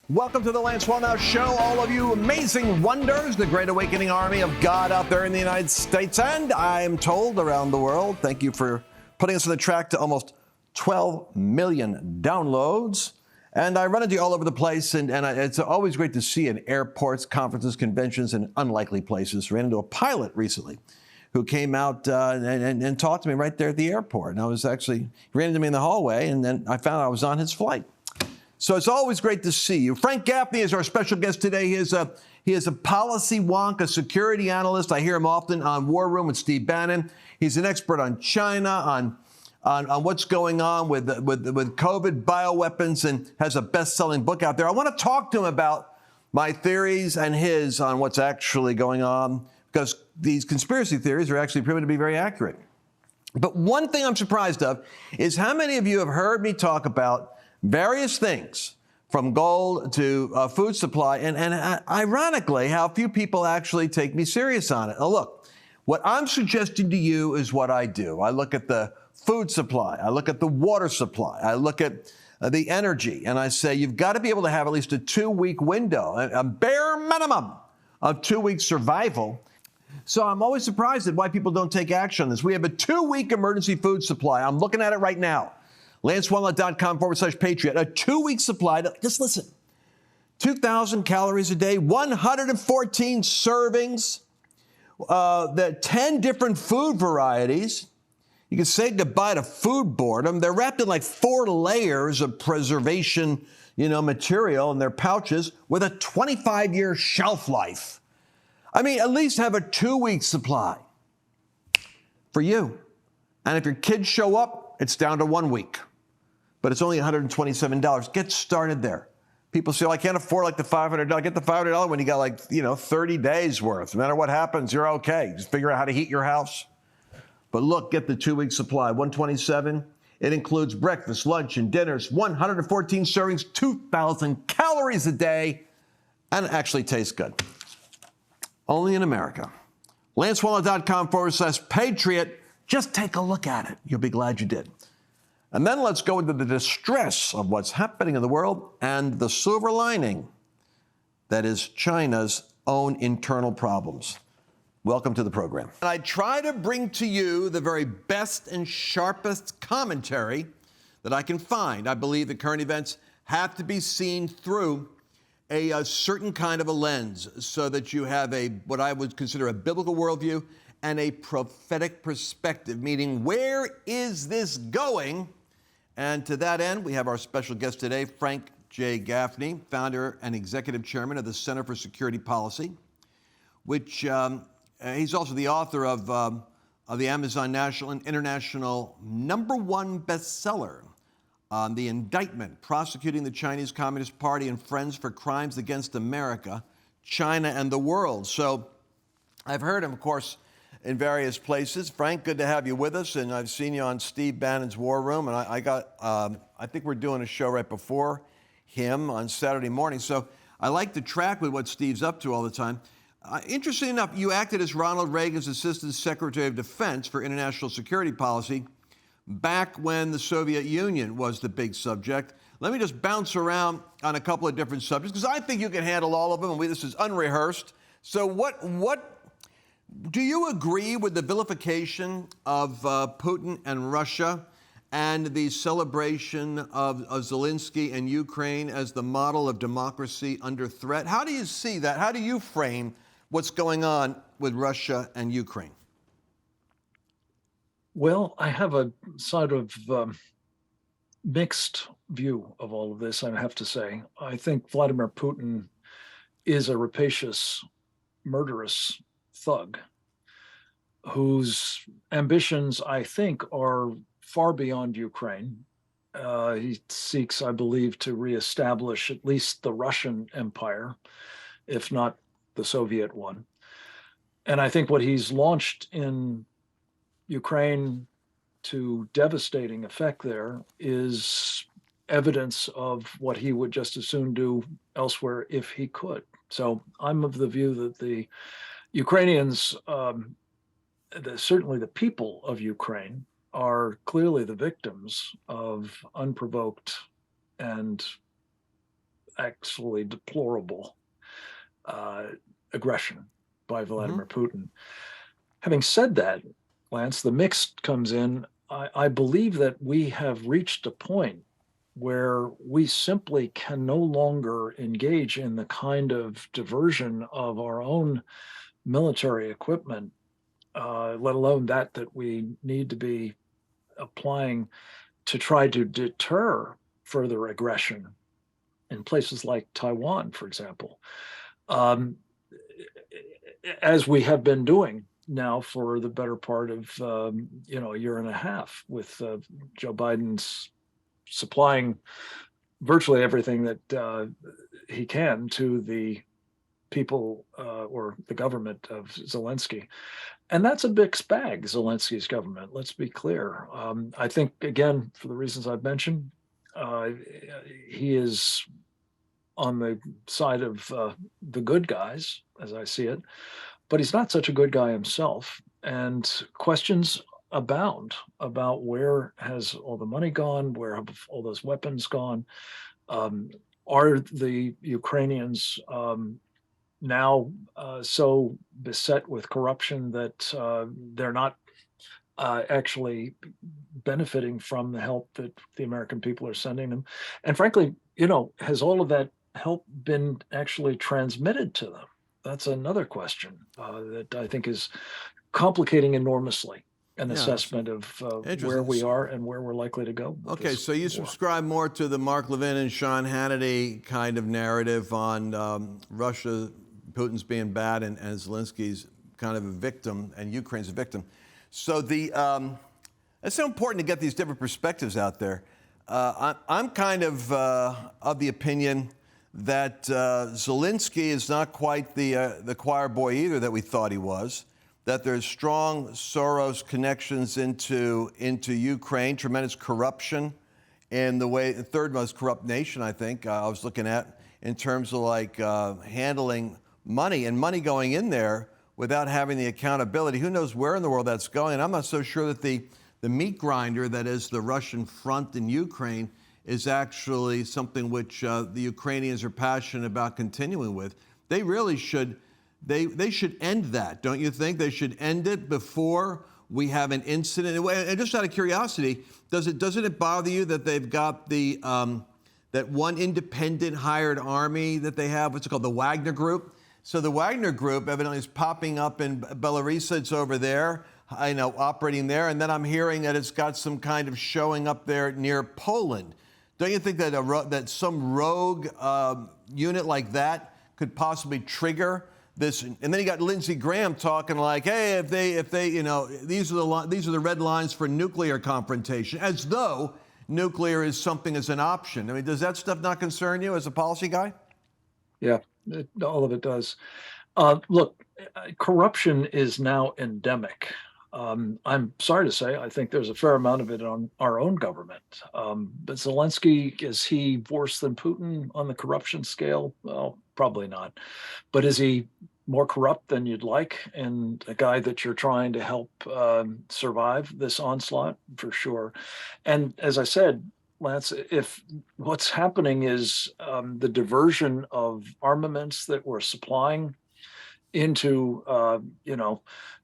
Welcome to the Lance Wallnau Show, all of you amazing wonders, the great awakening army of God out there in the United States, and I'm told around the world. Thank you for putting us on the track to almost 12 million downloads. And I run into you all over the place, and it's always great to see you in airports, conferences, conventions, and unlikely places. Ran into a pilot recently who came out and talked to me right there at the airport. And he ran into me in the hallway, and then I found out I was on his flight. So it's always great to see you. Frank Gaffney is our special guest today. He is a policy wonk, a security analyst. I hear him often on War Room with Steve Bannon. He's an expert on China, on what's going on with COVID, bioweapons, and has a best-selling book out there. I want to talk to him about my theories and his on what's actually going on, because these conspiracy theories are actually proven to be very accurate. But one thing I'm surprised of is how many of you have heard me talk about various things, from gold to food supply, and ironically, how few people actually take me serious on it. Now, look, what I'm suggesting to you is what I do. I look at the food supply, I look at the water supply, I look at the energy, and I say you've got to be able to have at least a 2-week window, a bare minimum of 2 weeks survival. So I'm always surprised at why people don't take action on this. We have a 2-week emergency food supply. I'm looking at it right now. LanceWallnau.com/Patriot. A 2-week supply. Just listen. 2,000 calories a day, 114 servings, 10 different food varieties. You can say goodbye to food boredom. They're wrapped in like 4 layers of preservation, material in their pouches with a 25-year shelf life. I mean, at least have a 2-week supply for you. And if your kids show up, it's down to 1 week. But it's only $127. Get started there. People say, I can't afford like the $500. Get the $500 when you got 30 days worth. No matter what happens, you're okay. Just figure out how to heat your house. But look, get the 2-week supply, $127. It includes breakfast, lunch, and dinners, 114 servings, 2,000 calories a day, and it actually tastes good. Only in America. LanceWallnau.com/Patriot. Just take a look at it. You'll be glad you did. And then let's go into the distress of what's happening in the world and the silver lining that is China's own internal problems. Welcome to the program. And I try to bring to you the very best and sharpest commentary that I can find. I believe that current events have to be seen through a certain kind of a lens so that you have what I would consider a biblical worldview and a prophetic perspective, meaning where is this going? And to that end, we have our special guest today, Frank J. Gaffney, founder and executive chairman of the Center for Security Policy, which he's also the author of the Amazon National and International #1 bestseller on the Indictment, Prosecuting the Chinese Communist Party and Friends for Crimes Against America, China, and the World. So I've heard him, of course, in various places. Frank, good to have you with us, and I've seen you on Steve Bannon's War Room, and I think we're doing a show right before him on Saturday morning, so I like to track with what Steve's up to all the time. Interesting enough, you acted as Ronald Reagan's Assistant Secretary of Defense for International Security Policy back when the Soviet Union was the big subject. Let me just bounce around on a couple of different subjects, because I think you can handle all of them, and this is unrehearsed. So what do you agree with the vilification of Putin and Russia and the celebration of Zelensky and Ukraine as the model of democracy under threat? How do you see that? How do you frame what's going on with Russia and Ukraine? Well, I have a sort of mixed view of all of this, I have to say. I think Vladimir Putin is a rapacious, murderous thug whose ambitions, I think, are far beyond Ukraine. He seeks, I believe, to reestablish at least the Russian empire, if not the Soviet one. And I think what he's launched in Ukraine to devastating effect there is evidence of what he would just as soon do elsewhere if he could. So I'm of the view that the Ukrainians, certainly the people of Ukraine, are clearly the victims of unprovoked and actually deplorable aggression by Vladimir Putin. Having said that, Lance, the mix comes in. I believe that we have reached a point where we simply can no longer engage in the kind of diversion of our own military equipment, let alone that we need to be applying to try to deter further aggression in places like Taiwan, for example, as we have been doing now for the better part of a year and a half, with Joe Biden's supplying virtually everything that he can to the people or the government of Zelensky. And that's a mixed bag, Zelensky's government, let's be clear. I think, again, for the reasons I've mentioned, he is on the side of the good guys, as I see it, but he's not such a good guy himself. And questions abound about where has all the money gone, where have all those weapons gone. Are the Ukrainians now so beset with corruption that they're not actually benefiting from the help that the American people are sending them? And frankly, has all of that help been actually transmitted to them? That's another question that I think is complicating enormously an assessment of where we are and where we're likely to go. Okay, so you subscribe more to the Mark Levin and Sean Hannity kind of narrative on Russia, Putin's being bad, and Zelensky's kind of a victim, and Ukraine's a victim. So it's so important to get these different perspectives out there. I'm kind of the opinion that Zelensky is not quite the choir boy either that we thought he was. That there's strong Soros connections into Ukraine, tremendous corruption in the third most corrupt nation, I think, I was looking at, in terms of handling money and money going in there without having the accountability. Who knows where in the world that's going? I'm not so sure that the meat grinder that is the Russian front in Ukraine is actually something which the Ukrainians are passionate about continuing with. They really should. They should end that, don't you think? They should end it before we have an incident. And just out of curiosity, doesn't it bother you that they've got that one independent hired army that they have? What's it called? The Wagner Group. So the Wagner Group evidently is popping up in Belarus. It's over there, operating there. And then I'm hearing that it's got some kind of showing up there near Poland. Don't you think that that some rogue unit like that could possibly trigger this? And then you got Lindsey Graham talking like, hey, if they, these are the red lines for nuclear confrontation, as though nuclear is something as an option. I mean, does that stuff not concern you as a policy guy? Yeah, all of it does. Look, corruption is now endemic. I'm sorry to say, I think there's a fair amount of it on our own government. But Zelensky, is he worse than Putin on the corruption scale? Well, probably not. But is he more corrupt than you'd like, and a guy that you're trying to help survive this onslaught? For sure. And as I said, Lance, if what's happening is the diversion of armaments that we're supplying into,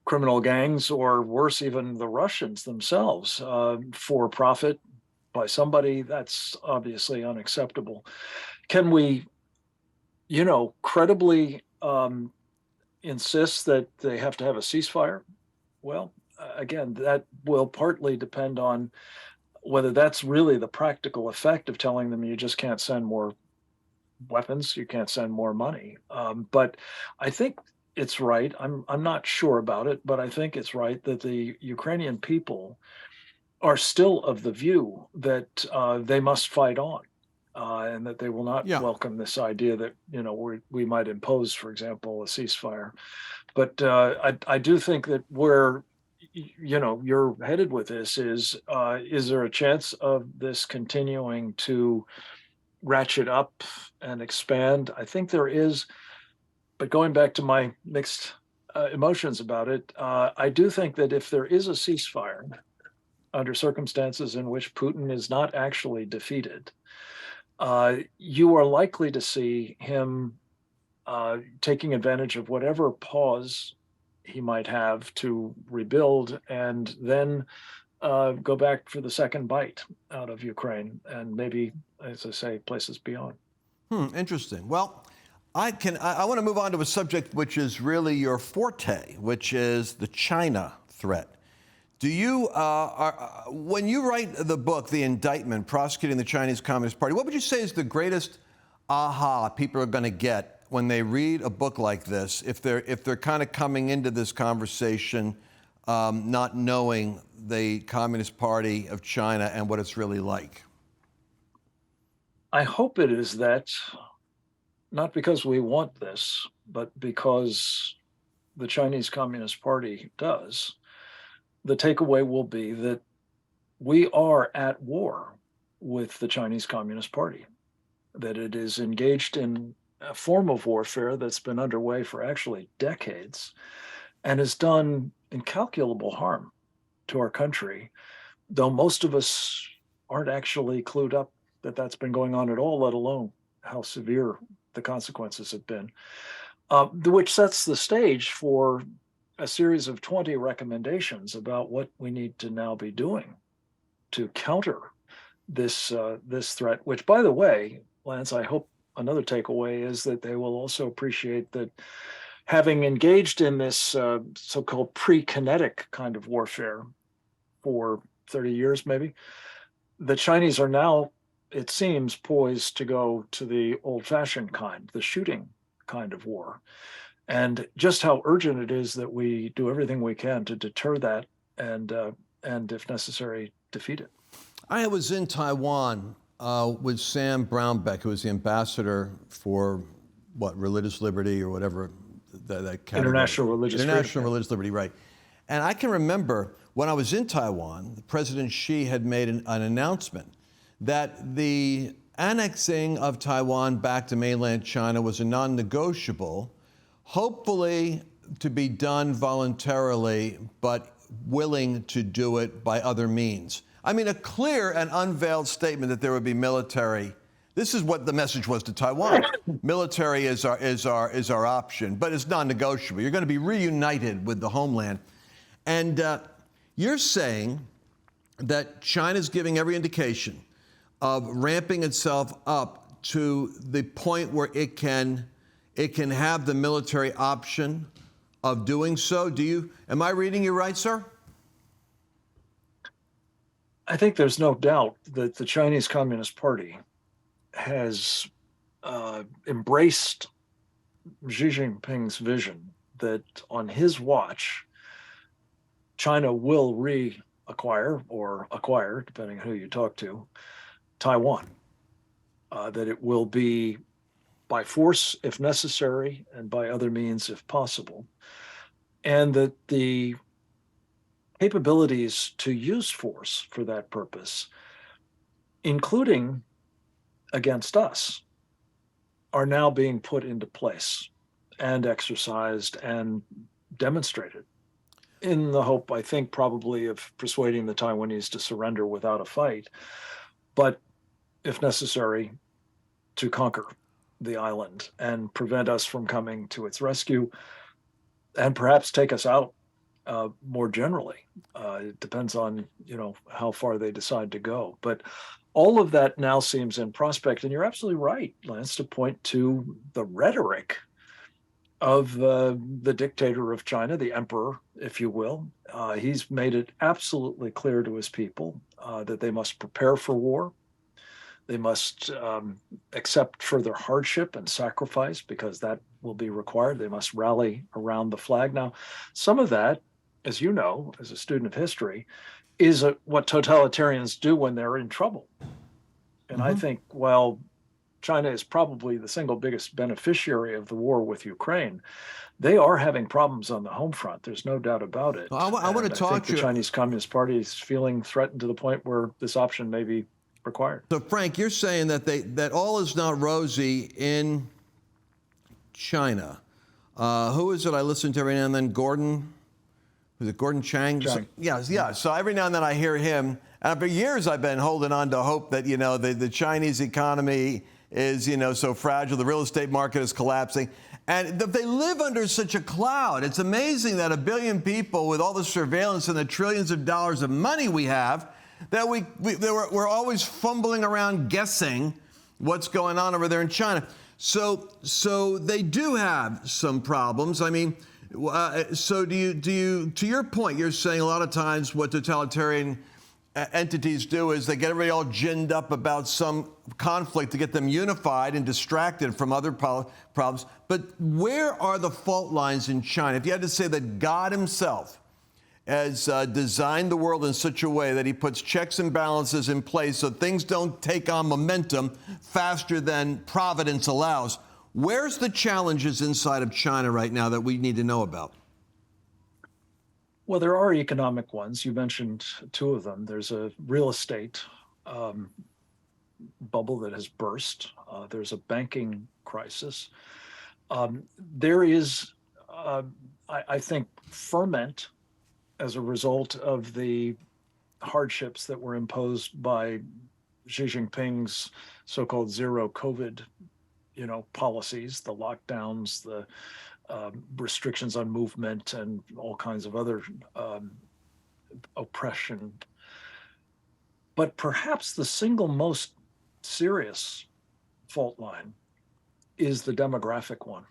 criminal gangs, or worse, even the Russians themselves, for profit by somebody, that's obviously unacceptable. Can we, credibly insist that they have to have a ceasefire? Well, again, that will partly depend on whether that's really the practical effect of telling them you just can't send more weapons, you can't send more money. But I think it's right. I'm not sure about it, but I think it's right that the Ukrainian people are still of the view that they must fight on, and that they will not welcome this idea that we might impose, for example, a ceasefire. But I do think that where you're headed with this is there a chance of this continuing to ratchet up and expand? I think there is. But going back to my mixed emotions about it, I do think that if there is a ceasefire under circumstances in which Putin is not actually defeated, you are likely to see him taking advantage of whatever pause he might have to rebuild and then go back for the second bite out of Ukraine and maybe, as I say, places beyond. Interesting. Well, I want to move on to a subject which is really your forte, which is the China threat. Do you, when you write the book, The Indictment, Prosecuting the Chinese Communist Party, what would you say is the greatest aha people are going to get when they read a book like this, if they're kind of coming into this conversation not knowing the Communist Party of China and what it's really like? I hope it is that, not because we want this, but because the Chinese Communist Party does. The takeaway will be that we are at war with the Chinese Communist Party, that it is engaged in a form of warfare that's been underway for actually decades and has done incalculable harm to our country, though most of us aren't actually clued up that that's been going on at all, let alone how severe the consequences have been, which sets the stage for a series of 20 recommendations about what we need to now be doing to counter this threat, which, by the way, Lance, I hope another takeaway is that they will also appreciate that having engaged in this so-called pre-kinetic kind of warfare for 30 years, maybe, the Chinese are now, it seems, poised to go to the old-fashioned kind, the shooting kind of war. And just how urgent it is that we do everything we can to deter that and if necessary, defeat it. I was in Taiwan with Sam Brownback, who was the ambassador for, religious liberty or whatever that category. International Religious Liberty, right. And I can remember when I was in Taiwan, President Xi had made an announcement that the annexing of Taiwan back to mainland China was a non-negotiable, hopefully to be done voluntarily, but willing to do it by other means. I mean, a clear and unveiled statement that there would be military. This is what the message was to Taiwan. Military is our option, but it's non-negotiable. You're going to be reunited with the homeland. And you're saying that China's giving every indication of ramping itself up to the point where it can have the military option of doing so. Am I reading you right, sir? I think there's no doubt that the Chinese Communist Party has embraced Xi Jinping's vision that on his watch, China will reacquire or acquire, depending on who you talk to, Taiwan. That it will be by force if necessary and by other means if possible. And that the capabilities to use force for that purpose, including against us, are now being put into place and exercised and demonstrated in the hope, I think, probably of persuading the Taiwanese to surrender without a fight, but if necessary, to conquer the island and prevent us from coming to its rescue and perhaps take us out more generally. It depends on, how far they decide to go. But all of that now seems in prospect. And you're absolutely right, Lance, to point to the rhetoric of the dictator of China, the emperor, if you will. He's made it absolutely clear to his people that they must prepare for war. They must accept further hardship and sacrifice because that will be required. They must rally around the flag. Now, some of that, as you know, as a student of history, is what totalitarians do when they're in trouble. And I think, China is probably the single biggest beneficiary of the war with Ukraine. They are having problems on the home front. There's no doubt about it. Well, I want to talk to you. The Chinese Communist Party is feeling threatened to the point where this option may be required. So, Frank, you're saying that all is not rosy in China. Who is it I listen to every now and then? Gordon? Was it Gordon Chang? Chang. Yeah. So every now and then I hear him, And for years, I've been holding on to hope that, the Chinese economy is, so fragile. The real estate market is collapsing. And they live under such a cloud. It's amazing that 1 billion people, with all the surveillance and the trillions of dollars of money we have, that we're always fumbling around guessing what's going on over there in China. So they do have some problems. I mean, so do you, to your point, you're saying a lot of times what totalitarian entities do is they get everybody all ginned up about some conflict to get them unified and distracted from other problems. But where are the fault lines in China? If you had to say that God himself has designed the world in such a way that he puts checks and balances in place so things don't take on momentum faster than providence allows, where's the challenges inside of China right now that we need to know about? Well, there are economic ones. You mentioned two of them. There's a real estate bubble that has burst. There's a banking crisis. There is, I think, ferment as a result of the hardships that were imposed by Xi Jinping's so-called zero COVID, policies, the lockdowns, the restrictions on movement, and all kinds of other oppression. But perhaps the single most serious fault line is the demographic one.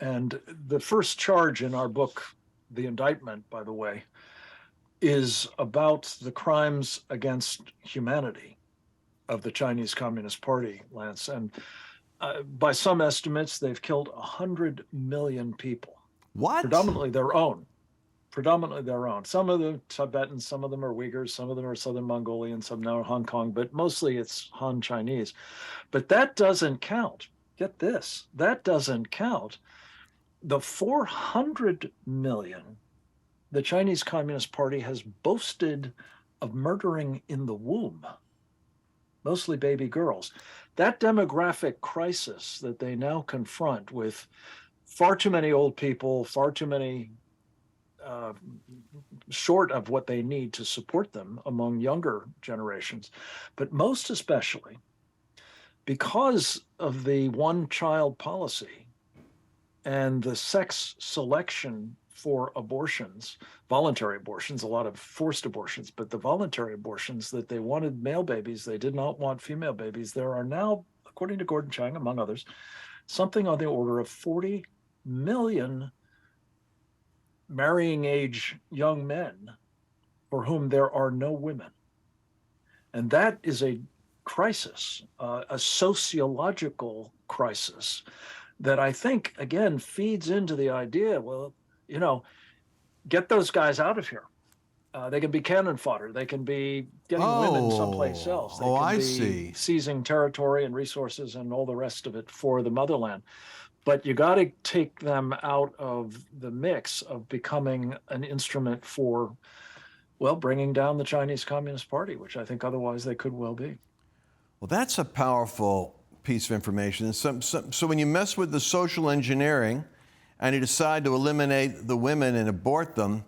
And the first charge in our book, The Indictment, by the way, is about the crimes against humanity of the Chinese Communist Party, Lance. And by some estimates, they've killed 100 million people. What? Predominantly their own. Some of them Tibetans, some of them are Uyghurs, some of them are Southern Mongolian, some now are Hong Kong, but mostly it's Han Chinese. But that doesn't count. Get this, that doesn't count the 400 million the Chinese Communist Party has boasted of murdering in the womb, mostly baby girls. That demographic crisis that they now confront with far too many old people, far too many short of what they need to support them among younger generations, but most especially because of the one-child policy and the sex selection for abortions, voluntary abortions, a lot of forced abortions, but the voluntary abortions that they wanted male babies, they did not want female babies. There are now, according to Gordon Chang, among others, something on the order of 40 million marrying age young men for whom there are no women. And that is a crisis, a sociological crisis that I think, again, feeds into the idea, well, get those guys out of here. They can be cannon fodder. They can be getting women someplace else. They can be seizing territory and resources and all the rest of it for the motherland. But you got to take them out of the mix of becoming an instrument for, well, bringing down the Chinese Communist Party, which I think otherwise they could well be. Well, that's a powerful piece of information. So when you mess with the social engineering and you decide to eliminate the women and abort them,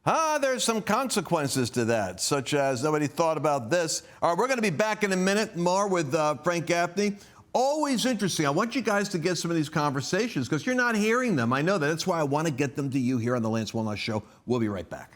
there's some consequences to that, such as nobody thought about this. All right, we're going to be back in a minute more with Frank Gaffney. Always interesting. I want you guys to get some of these conversations because you're not hearing them. I know that. That's why I want to get them to you here on the Lance Wallnau Show. We'll be right back.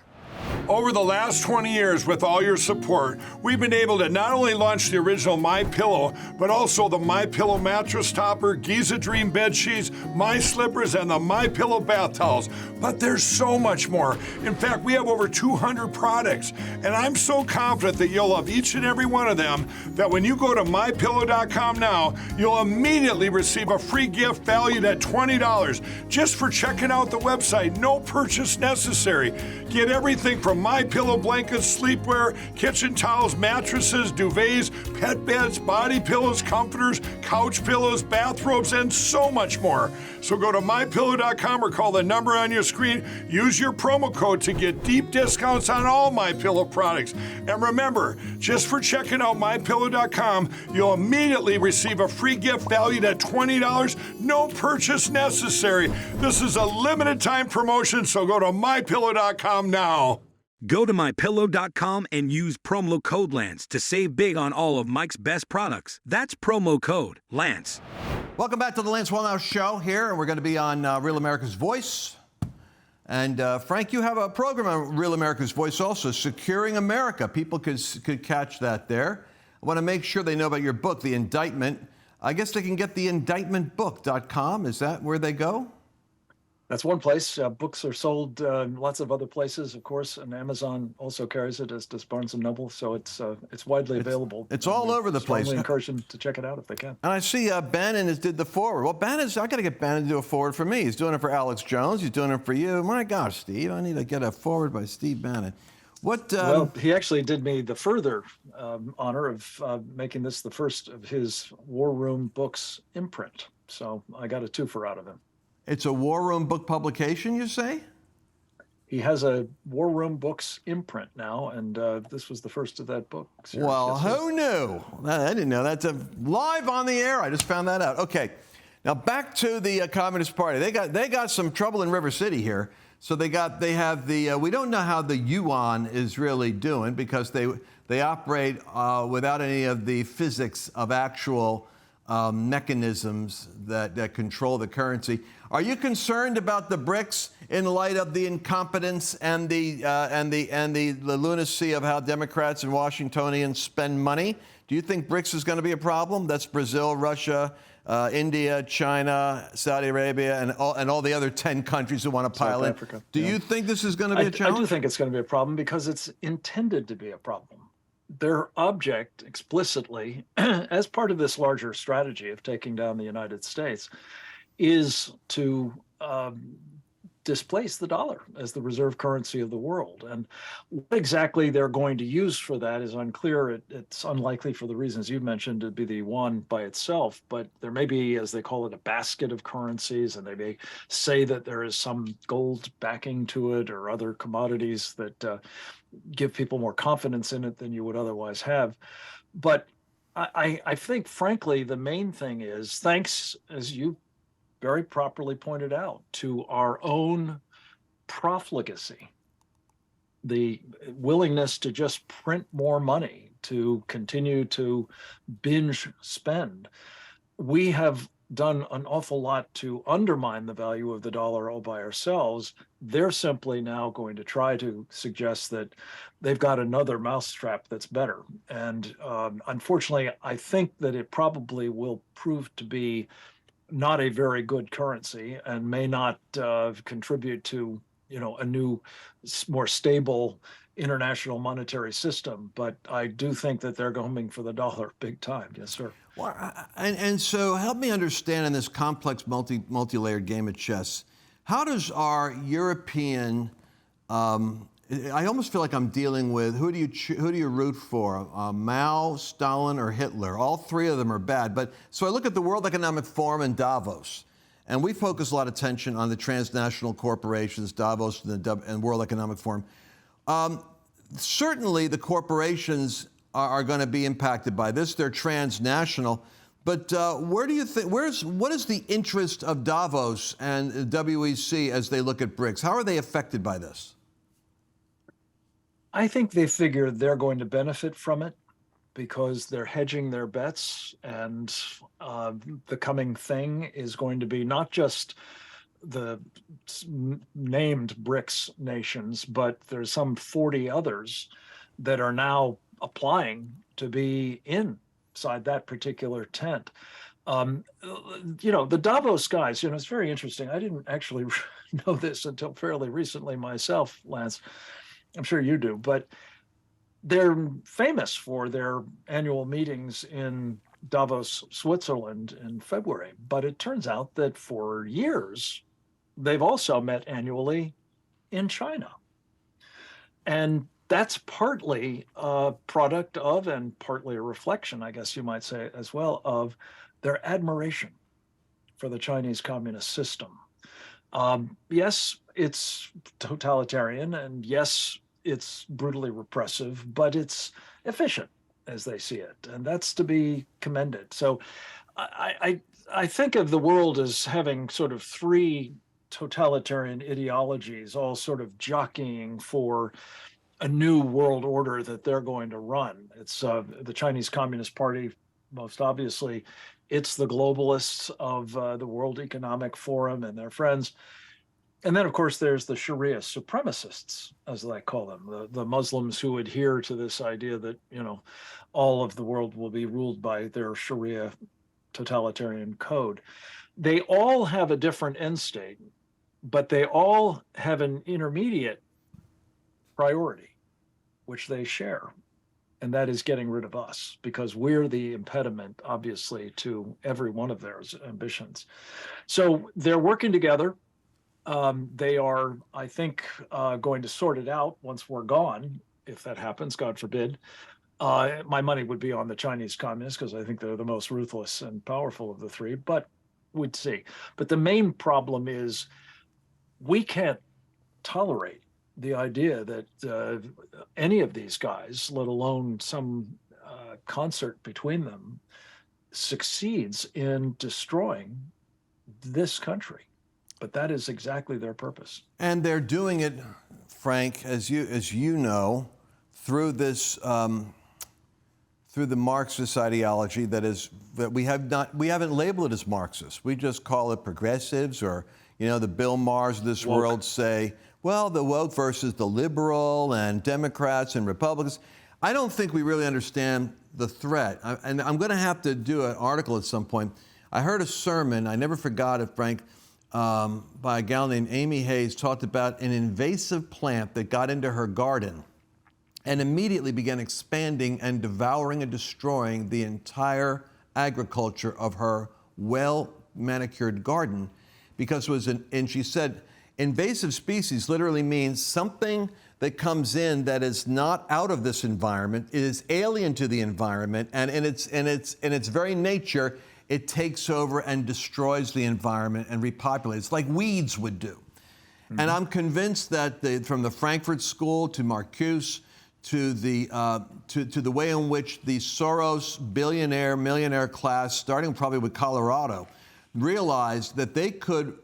Over the last 20 years, with all your support, we've been able to not only launch the original MyPillow, but also the MyPillow mattress topper, Giza Dream bed sheets, My Slippers, and the MyPillow bath towels. But there's so much more. In fact, we have over 200 products, and I'm so confident that you'll love each and every one of them that when you go to MyPillow.com now, you'll immediately receive a free gift valued at $20 just for checking out the website. No purchase necessary. Get everything from MyPillow blankets, sleepwear, kitchen towels, mattresses, duvets, pet beds, body pillows, comforters, couch pillows, bathrobes, and so much more. So go to MyPillow.com or call the number on your screen. Use your promo code to get deep discounts on all MyPillow products. And remember, just for checking out MyPillow.com, you'll immediately receive a free gift valued at $20. No purchase necessary. This is a limited time promotion, so go to MyPillow.com now. Go to mypillow.com and use promo code Lance to save big on all of Mike's best products. That's promo code Lance. Welcome back to the Lance Wallnau Show here, and we're going to be on Real America's Voice. And Frank, you have a program on Real America's Voice also, Securing America. People could catch that there. I want to make sure they know about your book, The Indictment. I guess they can get the indictmentbook.com. Is that where they go? That's one place. Books are sold in lots of other places, of course, and Amazon also carries it, as does Barnes & Noble. So it's widely available. It's all over the place. I encourage them to check it out if they can. And I see Bannon did the forward. Well, I got to get Bannon to do a forward for me. He's doing it for Alex Jones. He's doing it for you. My gosh, Steve, I need to get a forward by Steve Bannon. Well, he actually did me the further honor of making this the first of his War Room Books imprint. So I got a twofer out of him. It's a War Room book publication, you say? He has a War Room Books imprint now, and this was the first of that book series. Well, who knew? I didn't know. That's live on the air. I just found that out. Okay, now back to the Communist Party. They got some trouble in River City here. So we don't know how the yuan is really doing because they operate without any of the physics of actual mechanisms that control the currency. Are you concerned about the BRICS in light of the incompetence and the lunacy of how Democrats and Washingtonians spend money? Do you think BRICS is going to be a problem? That's Brazil, Russia, India, China, Saudi Arabia, and all the other 10 countries who want to pile in. Africa, Do you think this is going to be a challenge? I do think it's going to be a problem because it's intended to be a problem. Their object explicitly, as part of this larger strategy of taking down the United States, is to displace the dollar as the reserve currency of the world. And what exactly they're going to use for that is unclear. It's unlikely, for the reasons you mentioned, to be the yuan by itself, but there may be, as they call it, a basket of currencies, and they may say that there is some gold backing to it or other commodities that give people more confidence in it than you would otherwise have. But I think, frankly, the main thing is, thanks, as you very properly pointed out, to our own profligacy, the willingness to just print more money, to continue to binge spend, we have done an awful lot to undermine the value of the dollar all by ourselves. They're simply now going to try to suggest that they've got another mousetrap that's better. And unfortunately, I think that it probably will prove to be not a very good currency and may not contribute to, a new, more stable international monetary system. But I do think that they're going for the dollar big time. Yes, sir. Well, and so help me understand in this complex multi-layered game of chess, how does our European, I almost feel like I'm dealing with, who do you root for? Mao, Stalin, or Hitler? All three of them are bad. But so I look at the World Economic Forum in Davos, and we focus a lot of attention on the transnational corporations, Davos and World Economic Forum. Certainly, the corporations are going to be impacted by this. They're transnational. But where do you think? What is the interest of Davos and WEC as they look at BRICS? How are they affected by this? I think they figure they're going to benefit from it because they're hedging their bets, and the coming thing is going to be not just the named BRICS nations, but there's some 40 others that are now applying to be inside that particular tent. The Davos guys, it's very interesting. I didn't actually know this until fairly recently myself, Lance. I'm sure you do, but they're famous for their annual meetings in Davos, Switzerland in February. But it turns out that for years, they've also met annually in China. And that's partly a product of, and partly a reflection, I guess you might say as well, of their admiration for the Chinese communist system. Yes, it's totalitarian, and yes, it's brutally repressive, but it's efficient as they see it, and that's to be commended. So I think of the world as having sort of three totalitarian ideologies all sort of jockeying for a new world order that they're going to run. It's the Chinese Communist Party, most obviously. It's the globalists of the World Economic Forum and their friends. And then, of course, there's the Sharia supremacists, as they call them, the Muslims who adhere to this idea that, all of the world will be ruled by their Sharia totalitarian code. They all have a different end state, but they all have an intermediate priority, which they share. And that is getting rid of us, because we're the impediment, obviously, to every one of their ambitions. So they're working together. They are, I think, going to sort it out once we're gone, if that happens, God forbid. My money would be on the Chinese communists, because I think they're the most ruthless and powerful of the three, but we'd see. But the main problem is we can't tolerate the idea that any of these guys, let alone some concert between them, succeeds in destroying this country. But that is exactly their purpose. And they're doing it, Frank, as you know, through this through the Marxist ideology that we haven't labeled it as Marxist. We just call it progressives, or the Bill Maher's of this world say, well, the woke versus the liberal and Democrats and Republicans. I don't think we really understand the threat. And I'm going to have to do an article at some point. I heard a sermon, I never forgot it, Frank, by a gal named Amy Hayes, talked about an invasive plant that got into her garden and immediately began expanding and devouring and destroying the entire agriculture of her well-manicured garden, because it was and she said, invasive species literally means something that comes in that is not out of this environment. It is alien to the environment, and in its very nature, it takes over and destroys the environment and repopulates, like weeds would do. Mm-hmm. And I'm convinced that from the Frankfurt School to Marcuse to the way in which the Soros millionaire class, starting probably with Colorado, realized that they could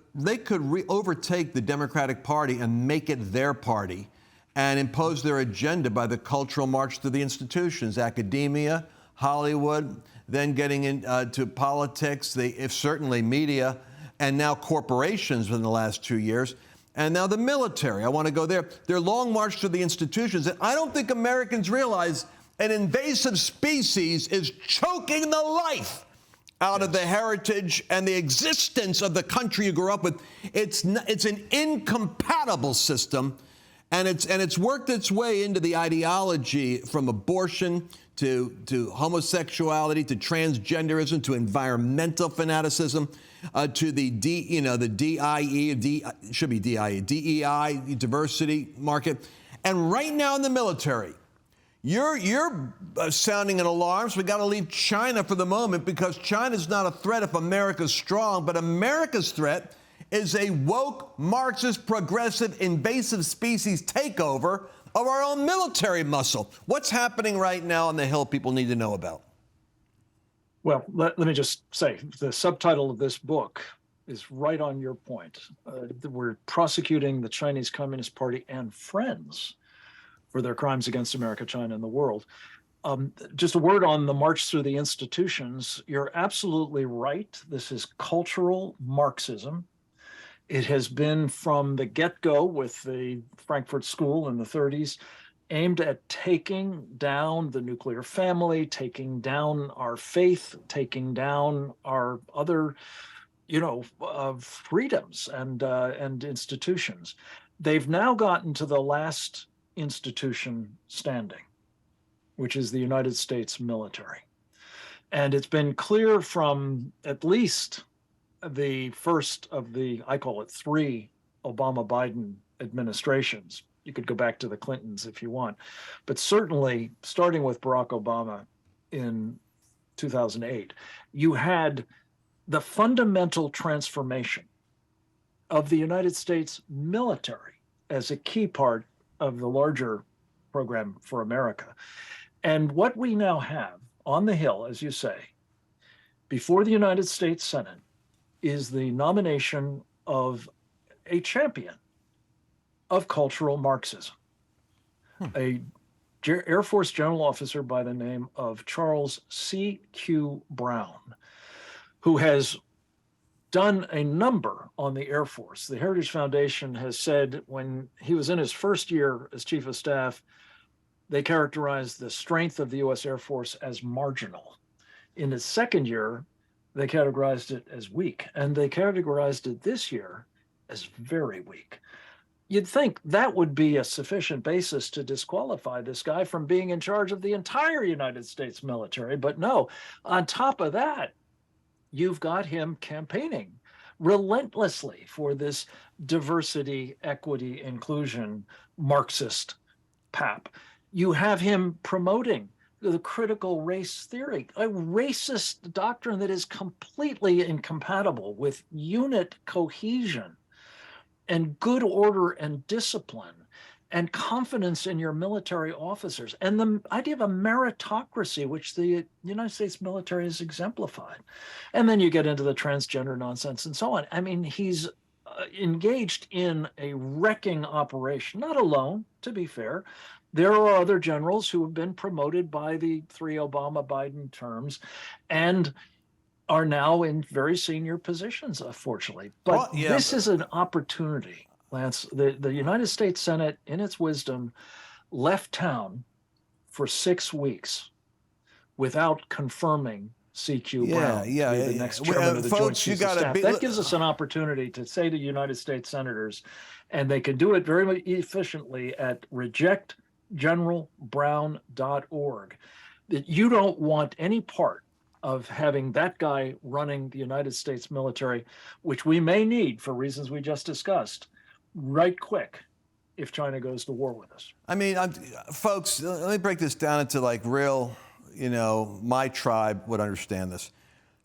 overtake the Democratic Party and make it their party and impose their agenda by the cultural march to the institutions, academia, Hollywood, then getting into politics, certainly media, and now corporations within the last 2 years, and now the military. I want to go there. Their long march to the institutions. And I don't think Americans realize an invasive species is choking the life out of the heritage and the existence of the country you grew up with. It's an incompatible system, and it's worked its way into the ideology, from abortion to homosexuality to transgenderism to environmental fanaticism to the DEI diversity market, and right now in the military. You're sounding an alarm, so we got to leave China for the moment, because China's not a threat if America's strong, but America's threat is a woke, Marxist, progressive, invasive species takeover of our own military muscle. What's happening right now on the Hill people need to know about? Well, let me just say, the subtitle of this book is right on your point. We're prosecuting the Chinese Communist Party and friends for their crimes against America, China, and the world. Just a word on the march through the institutions. You're absolutely right. This is cultural Marxism. It has been from the get-go with the Frankfurt School in the 30s, aimed at taking down the nuclear family, taking down our faith, taking down our other, freedoms and institutions. They've now gotten to the last institution standing, which is the United States military. And it's been clear from at least the first of the, I call it 3 Obama-Biden administrations. You could go back to the Clintons if you want, but certainly starting with Barack Obama in 2008, you had the fundamental transformation of the United States military as a key part of the larger program for America. And what we now have on the Hill, as you say, before the United States Senate, is the nomination of a champion of cultural Marxism. a Air Force general officer by the name of Charles C.Q. Brown, who has done a number on the Air Force. The Heritage Foundation has said when he was in his first year as chief of staff, they characterized the strength of the U.S. Air Force as marginal. In his second year, they categorized it as weak, and they categorized it this year as very weak. You'd think that would be a sufficient basis to disqualify this guy from being in charge of the entire United States military, but no. On top of that, you've got him campaigning relentlessly for this diversity, equity, inclusion, Marxist pap. You have him promoting the critical race theory, a racist doctrine that is completely incompatible with unit cohesion and good order and discipline and confidence in your military officers and the idea of a meritocracy, which the United States military has exemplified. And then you get into the transgender nonsense and so on. I mean, he's engaged in a wrecking operation, not alone, to be fair. There are other generals who have been promoted by the 3 Obama-Biden terms and are now in very senior positions, unfortunately. But this is an opportunity, Lance. The United States Senate, in its wisdom, left town for 6 weeks without confirming CQ Brown, the next chairman of the Joint Chiefs of Staff. That gives us an opportunity to say to United States senators, and they can do it very efficiently at rejectgeneralbrown.org, that you don't want any part of having that guy running the United States military, which we may need for reasons we just discussed, right quick if China goes to war with us. I mean, folks, let me break this down into like real, my tribe would understand this.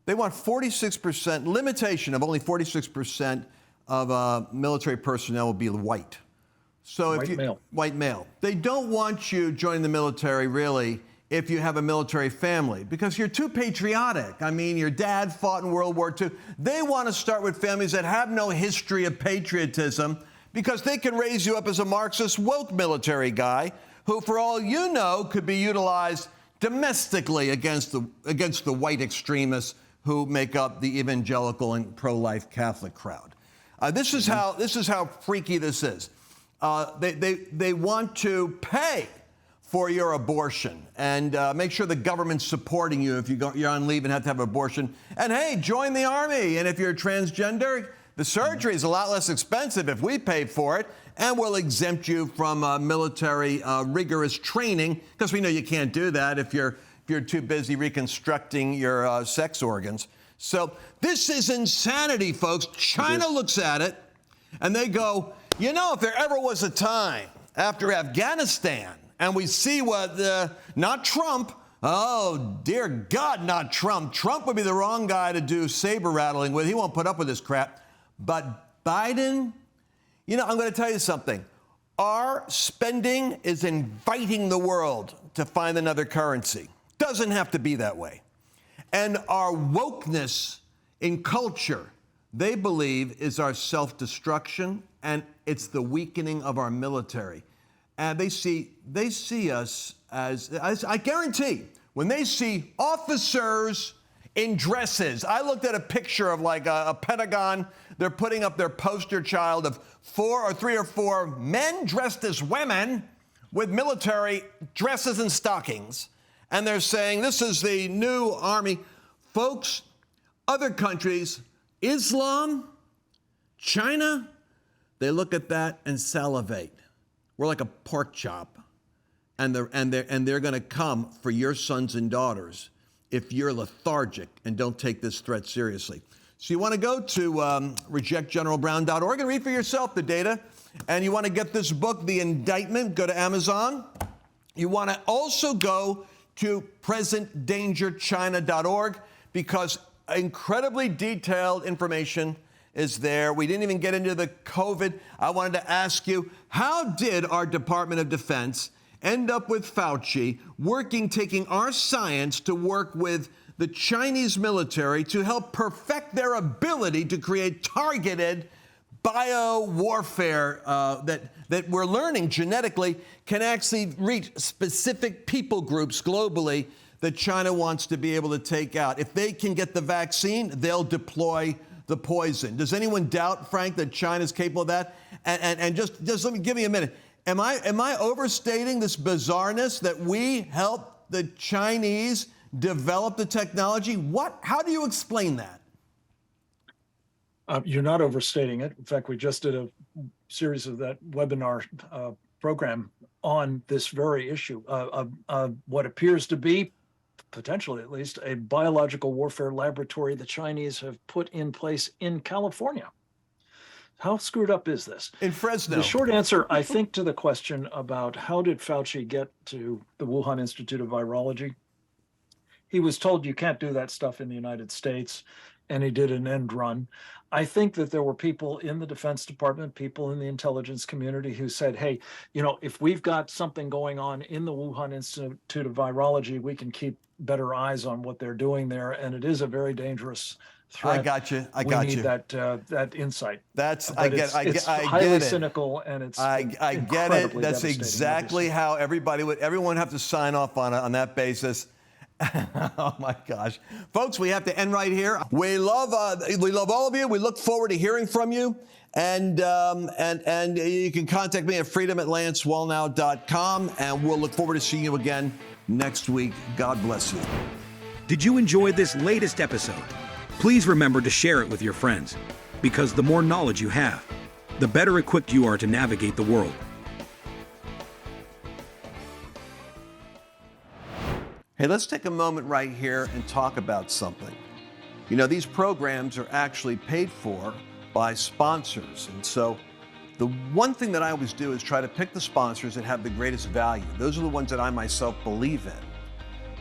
They want 46%, limitation of only 46% of military personnel will be white. So white male. They don't want you joining the military, really, if you have a military family, because you're too patriotic. I mean, your dad fought in World War II. They want to start with families that have no history of patriotism, because they can raise you up as a Marxist woke military guy who, for all you know, could be utilized domestically against the white extremists who make up the evangelical and pro-life Catholic crowd. This is how freaky this is. They want to pay for your abortion and make sure the government's supporting you if you're on leave and have to have an abortion. And hey, join the Army. And if you're transgender, the surgery is a lot less expensive if we pay for it, and we'll exempt you from military rigorous training, because we know you can't do that if you're too busy reconstructing your sex organs. So this is insanity, folks. China looks at it and they go, if there ever was a time after Afghanistan, and we see what, not Trump, oh, dear God, not Trump. Trump would be the wrong guy to do saber rattling with. He won't put up with this crap. But Biden, I'm going to tell you something. Our spending is inviting the world to find another currency. Doesn't have to be that way. And our wokeness in culture, they believe, is our self-destruction, and it's the weakening of our military. And they see us as I guarantee, when they see officers in dresses. I looked at a picture of like a Pentagon. They're putting up their poster child of 3 or 4 men dressed as women with military dresses and stockings. And they're saying, this is the new army. Folks, other countries, Islam, China, they look at that and salivate. We're like a pork chop, and they're going to come for your sons and daughters if you're lethargic and don't take this threat seriously. So you want to go to rejectgeneralbrown.org and read for yourself the data. And you want to get this book, The Indictment, go to Amazon. You want to also go to presentdangerchina.org, because incredibly detailed information is there. We didn't even get into the COVID. I wanted to ask you, how did our Department of Defense end up with Fauci taking our science to work with the Chinese military to help perfect their ability to create targeted bio-warfare that we're learning genetically can actually reach specific people groups globally that China wants to be able to take out. If they can get the vaccine, they'll deploy the poison. Does anyone doubt, Frank, that China's capable of that? And just let me give me a minute. Am I overstating this bizarreness that we help the Chinese develop the technology? How do you explain that? You're not overstating it. In fact, we just did a series of that webinar program on this very issue of what appears to be, potentially at least, a biological warfare laboratory the Chinese have put in place in California. How screwed up is this? In Fresno. The short answer, I think, to the question about how did Fauci get to the Wuhan Institute of Virology, he was told you can't do that stuff in the United States, and he did an end run. I think that there were people in the Defense Department, people in the intelligence community who said, hey, if we've got something going on in the Wuhan Institute of Virology, we can keep better eyes on what they're doing there. And it is a very dangerous threat. I got you. We need that insight. It's highly cynical, and it's I get it. That's exactly how everyone would have to sign off on that basis. Oh my gosh, folks, we have to end right here. We love all of you. We look forward to hearing from you, and you can contact me at freedom@lancewallnow.com, and we'll look forward to seeing you again next week. God bless you. Did you enjoy this latest episode? Please remember to share it with your friends, because the more knowledge you have, the better equipped you are to navigate the world. Hey, let's take a moment right here and talk about something. These programs are actually paid for by sponsors. And so the one thing that I always do is try to pick the sponsors that have the greatest value. Those are the ones that I myself believe in.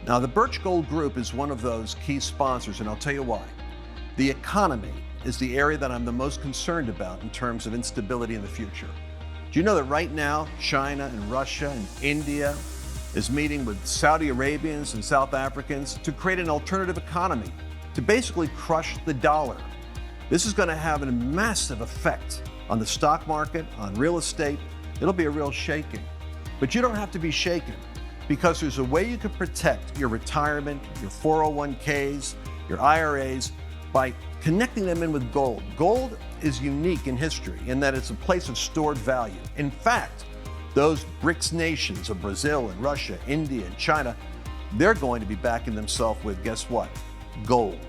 Now, the Birch Gold Group is one of those key sponsors, and I'll tell you why. The economy is the area that I'm the most concerned about in terms of instability in the future. Do you know that right now, China and Russia and India is meeting with Saudi Arabians and South Africans to create an alternative economy, to basically crush the dollar? This is going to have a massive effect on the stock market, on real estate. It'll be a real shaking. But you don't have to be shaken, because there's a way you can protect your retirement, your 401ks, your IRAs, by connecting them in with gold. Gold is unique in history in that it's a place of stored value. In fact, those BRICS nations of Brazil and Russia, India and China, they're going to be backing themselves with, guess what? Gold.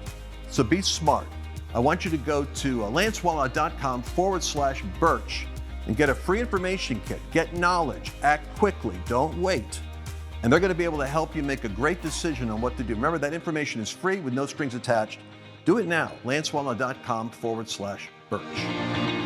So be smart. I want you to go to lancewallnow.com/Birch and get a free information kit. Get knowledge, act quickly, don't wait. And they're going to be able to help you make a great decision on what to do. Remember, that information is free with no strings attached. Do it now, lancewallnow.com/Birch.